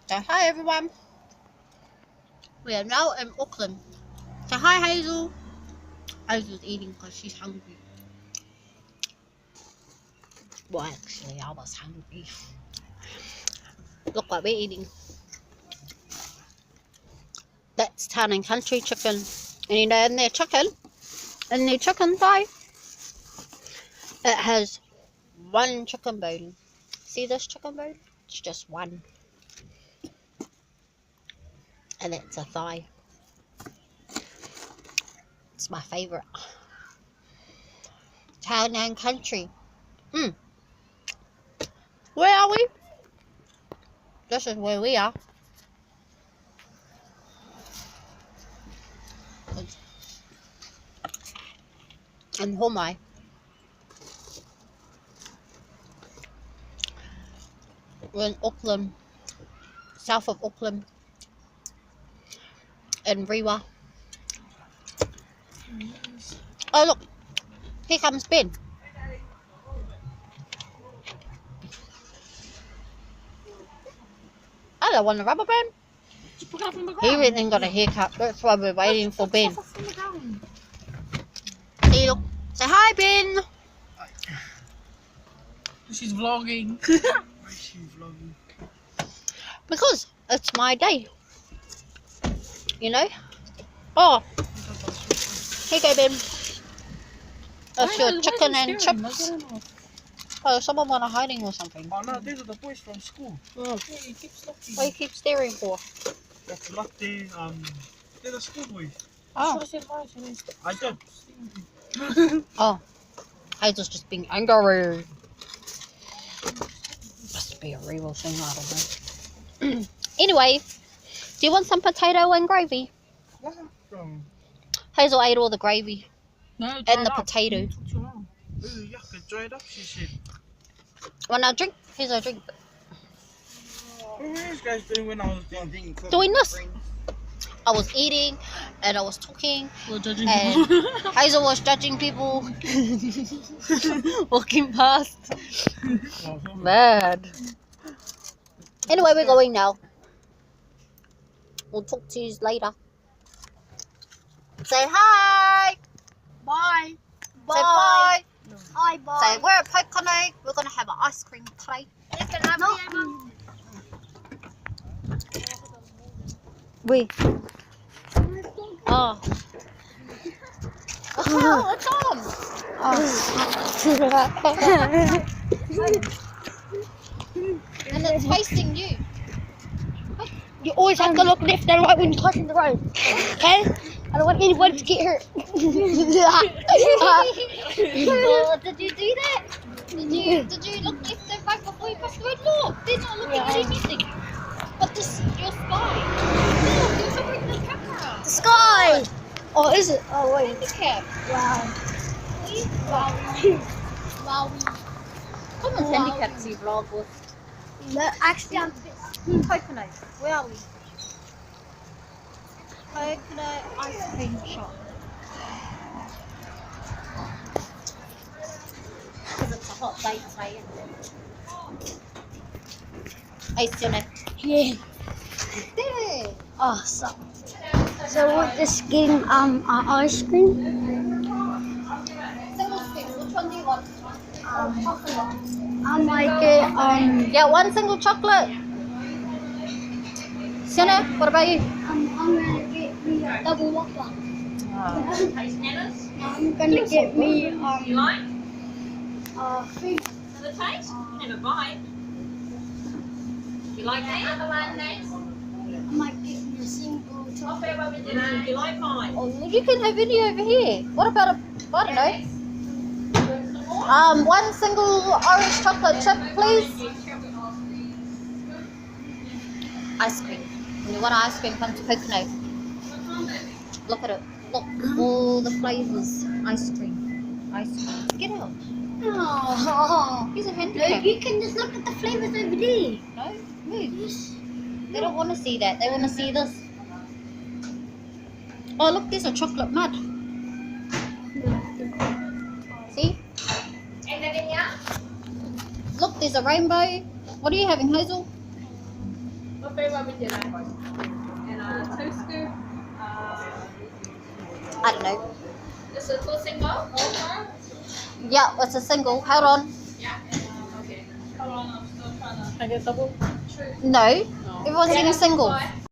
So hi everyone. We are now in Auckland. So hi Hazel. Hazel's eating because she's hungry. Well, actually, I was hungry. Look what we're eating. That's town and country chicken. And you know, in their chicken thigh, it has one chicken bone. See this chicken bone? It's just one. And it's a thigh. It's my favourite. Town and country. Where are we? This is where we are. In Homai. We're in Auckland. South of Auckland. In Rewa. Oh look, here comes Ben. I don't want a rubber band. He even got a haircut. That's why we're waiting for Ben. Hey, look. Say hi, Ben. She's vlogging. Why is she vlogging? Because it's my day. You know? Oh, here you go, Ben. That's your chicken and chips. Oh, someone went hiding or something. Oh no, these are the boys from school. Oh. Yeah, you keep stopping. What do you keep staring for? That's latte. They're the school boys. Oh. I don't. Oh. Hazel's just being angry. Must be a real thing, I don't know. Anyway, do you want some potato and gravy? Hazel ate all the gravy No, and the potato. Yuck, it dried up, she said. Want a drink? Here's a drink. What were these guys doing when I was Doing this. I was eating and I was talking We're judging and people. Hazel was judging people walking past. Mad. Anyway, we're going now. We'll talk to you later. Say hi. Bye. Say bye. Hi, bye. Say we're at Pocono. We're gonna have an ice cream plate. We. Oh. It's on. And it's facing you. You always have to look left and right when you're crossing the road. Okay? I don't want anyone to get hurt. Oh, did you do that? Did you look left and right before you crossed the road? Look, they're not looking at anything. But this your sky. Look, you're covering the camera. The sky! Oh, is it? Oh, wait. Handicap. Wow. Wow. Someone's handicapped you vlog with. No, actually, I'm Pocono. Where are we? Pocono ice cream shop. Because it's a hot day today, isn't it? Hey, Sienna. yeah. There. Oh, so we're just getting ice cream. Single scoop. Which one do you want? I might get Yeah, one single chocolate. Sienna, what about you? I'm gonna get me a double whopper. I'm gonna get me You like? three. For the taste? Never bite. You like that? I might get me a single chocolate. You like mine? Oh, you can have any over here. What about a, I don't know. One single orange chocolate chip, please. Ice cream. When you want ice cream, come to Pocono. Look at it. Look, all the flavors. Ice cream. Ice cream. Get out. Oh, He's a no, handicap. you can just look at the flavors over there. No, move. They don't want to see that. They want to see this. Oh, look, there's a chocolate mud. See? Look, there's a rainbow. What are you having, Hazel? And a toaster. I don't know. This is a single. Also. Yeah, it's a single. Hold on. Yeah. Okay. Hold on, I'm still trying to. I get double. No, everyone's getting single. Bye.